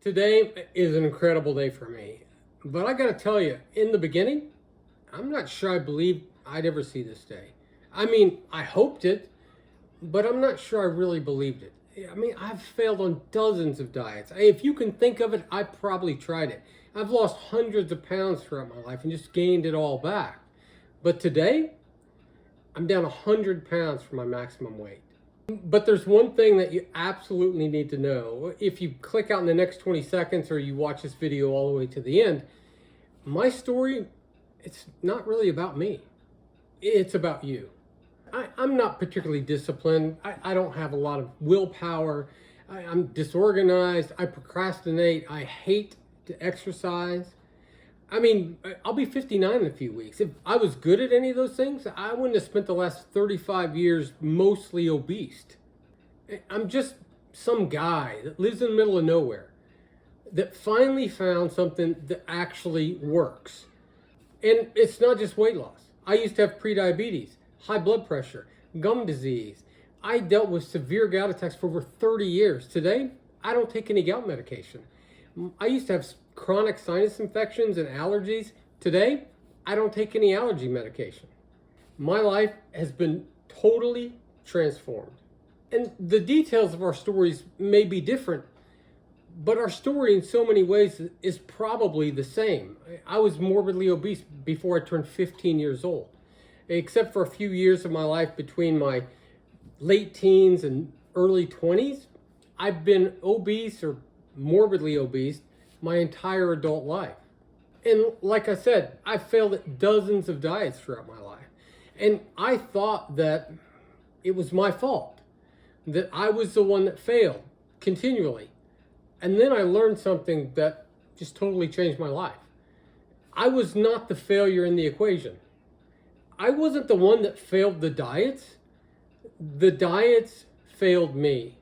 Today is an incredible day for me, but I gotta tell you, in the beginning, I'm not sure I believed I'd ever see this day. I mean, I hoped it, but I'm not sure I really believed it. I mean, I've failed on dozens of diets. If you can think of it, I probably tried it. I've lost hundreds of pounds throughout my life and just gained it all back. But today, I'm down 100 pounds from my maximum weight. But there's one thing that you absolutely need to know. If you click out in the next 20 seconds or you watch this video all the way to the end, my story, it's not really about me. It's about you. I'm not particularly disciplined. I don't have a lot of willpower. I'm disorganized. I procrastinate. I hate to exercise. I mean, I'll be 59 in a few weeks. If I was good at any of those things, I wouldn't have spent the last 35 years mostly obese. I'm just some guy that lives in the middle of nowhere that finally found something that actually works. And it's not just weight loss. I used to have prediabetes, high blood pressure, gum disease. I dealt with severe gout attacks for over 30 years. Today, I don't take any gout medication. I used to have chronic sinus infections and allergies. Today, I don't take any allergy medication. My life has been totally transformed. And the details of our stories may be different, but our story in so many ways is probably the same. I was morbidly obese before I turned 15 years old. Except for a few years of my life between my late teens and early 20s, I've been obese or morbidly obese my entire adult life. And like I said, I've failed at dozens of diets throughout my life. And I thought that it was my fault, that I was the one that failed continually. And then I learned something that just totally changed my life. I was not the failure in the equation. I wasn't the one that failed the diets. The diets failed me.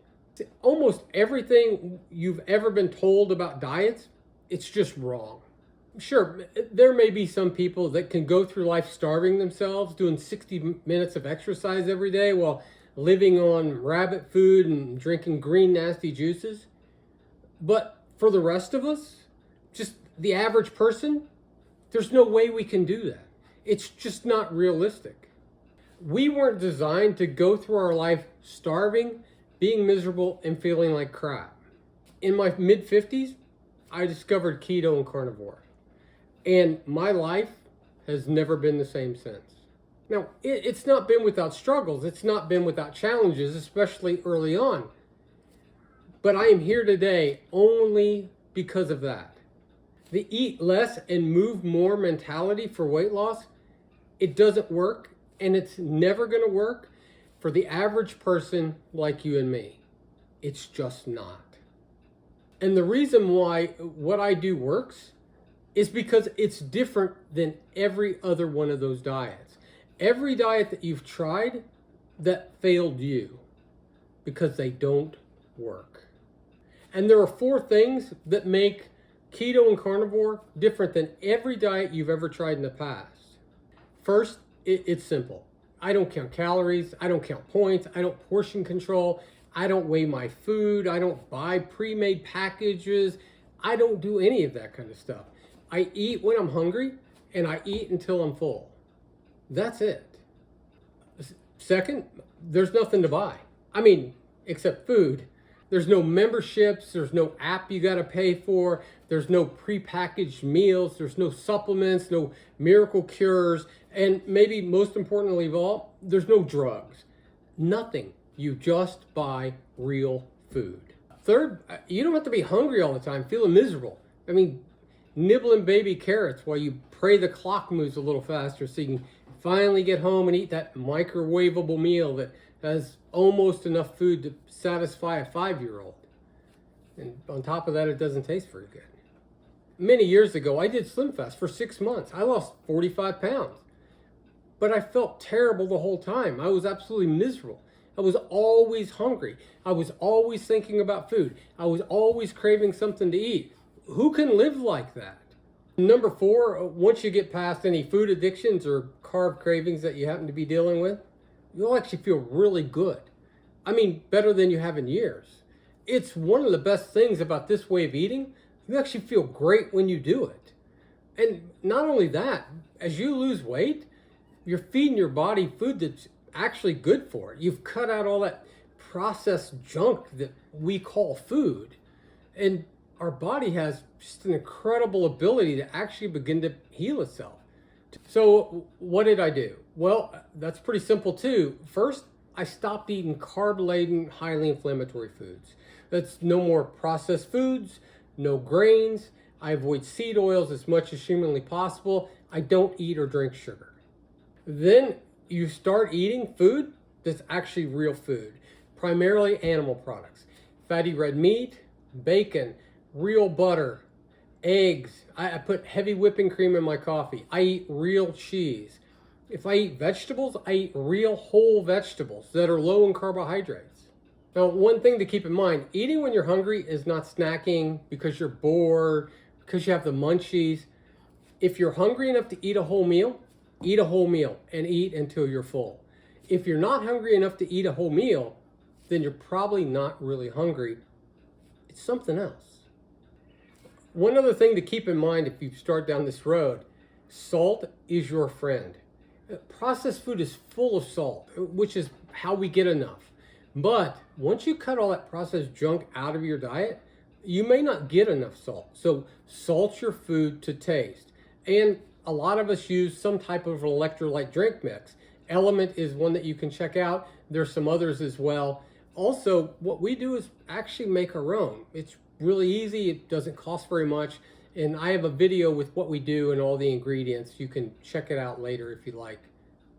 Almost everything you've ever been told about diets, it's just wrong. Sure, there may be some people that can go through life starving themselves, doing 60 minutes of exercise every day while living on rabbit food and drinking green nasty juices. But for the rest of us, just the average person, there's no way we can do that. It's just not realistic. We weren't designed to go through our life starving, being miserable, and feeling like crap. In my mid-50s, I discovered Keto and Carnivore. And my life has never been the same since. Now, it's not been without struggles. It's not been without challenges, especially early on. But I am here today only because of that. The eat less and move more mentality for weight loss, it doesn't work, and it's never going to work for the average person like you and me. It's just not. And the reason why what I do works is because it's different than every other one of those diets. Every diet that you've tried that failed you because they don't work. And there are 4 things that make Keto and Carnivore different than every diet you've ever tried in the past. First, it's simple. I don't count calories. I don't count points. I don't portion control. I don't weigh my food. I don't buy pre-made packages. I don't do any of that kind of stuff. I eat when I'm hungry and I eat until I'm full. That's it. Second, there's nothing to buy. I mean, except food. There's no memberships. There's no app you got to pay for. There's no prepackaged meals. There's no supplements, no miracle cures. And maybe most importantly of all, there's no drugs. Nothing. You just buy real food. Third, you don't have to be hungry all the time, feeling miserable. I mean, nibbling baby carrots while you pray the clock moves a little faster so you can finally get home and eat that microwavable meal that has almost enough food to satisfy a 5-year-old. And on top of that, it doesn't taste very good. Many years ago, I did Slim Fast for 6 months. I lost 45 pounds. But I felt terrible the whole time. I was absolutely miserable. I was always hungry. I was always thinking about food. I was always craving something to eat. Who can live like that? Number 4, once you get past any food addictions or carb cravings that you happen to be dealing with, you'll actually feel really good. I mean, better than you have in years. it's one of the best things about this way of eating. You actually feel great when you do it. And not only that, as you lose weight, you're feeding your body food that's actually good for it. You've cut out all that processed junk that we call food. And our body has just an incredible ability to actually begin to heal itself. So what did I do? Well, that's pretty simple too. First, I stopped eating carb-laden, highly inflammatory foods. That's no more processed foods, no grains. I avoid seed oils as much as humanly possible. I don't eat or drink sugar. Then you start eating food that's actually real food, primarily animal products. Fatty red meat, bacon, real butter, eggs. I put heavy whipping cream in my coffee. I eat real cheese. If I eat vegetables, I eat real whole vegetables that are low in carbohydrates. Now, one thing to keep in mind, eating when you're hungry is not snacking because you're bored, because you have the munchies. If you're hungry enough to eat a whole meal and eat until you're full. If you're not hungry enough to eat a whole meal, then you're probably not really hungry. It's something else. One other thing to keep in mind if you start down this road, salt is your friend. Processed food is full of salt, which is how we get enough. But once you cut all that processed junk out of your diet, you may not get enough salt. So salt your food to taste. And a lot of us use some type of electrolyte drink mix. Element is one that you can check out. There's some others as well. Also, what we do is actually make our own. It's really easy. It doesn't cost very much. And I have a video with what we do and all the ingredients. You can check it out later if you like.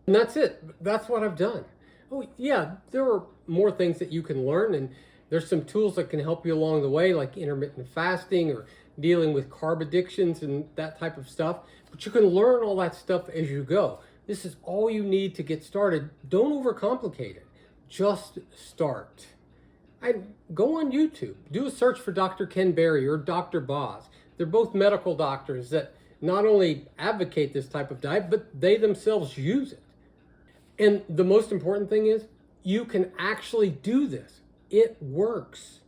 And that's it. That's what I've done. Oh yeah, there are more things that you can learn, and there's some tools that can help you along the way, like intermittent fasting or dealing with carb addictions and that type of stuff. But you can learn all that stuff as you go. This is all you need to get started. Don't overcomplicate it. Just start. Go on YouTube. Do a search for Dr. Ken Berry or Dr. Boz. They're both medical doctors that not only advocate this type of diet, but they themselves use it. And the most important thing is you can actually do this. It works.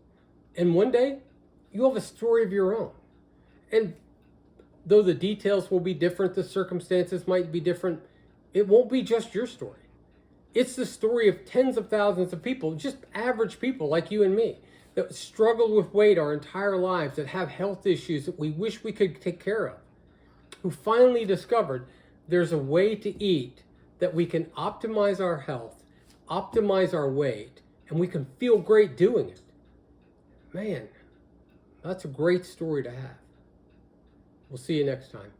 And one day you'll have a story of your own. And though the details will be different, the circumstances might be different, it won't be just your story. It's the story of tens of thousands of people, just average people like you and me, that struggled with weight our entire lives, that have health issues that we wish we could take care of, who finally discovered there's a way to eat that we can optimize our health, optimize our weight, and we can feel great doing it. Man, that's a great story to have. We'll see you next time.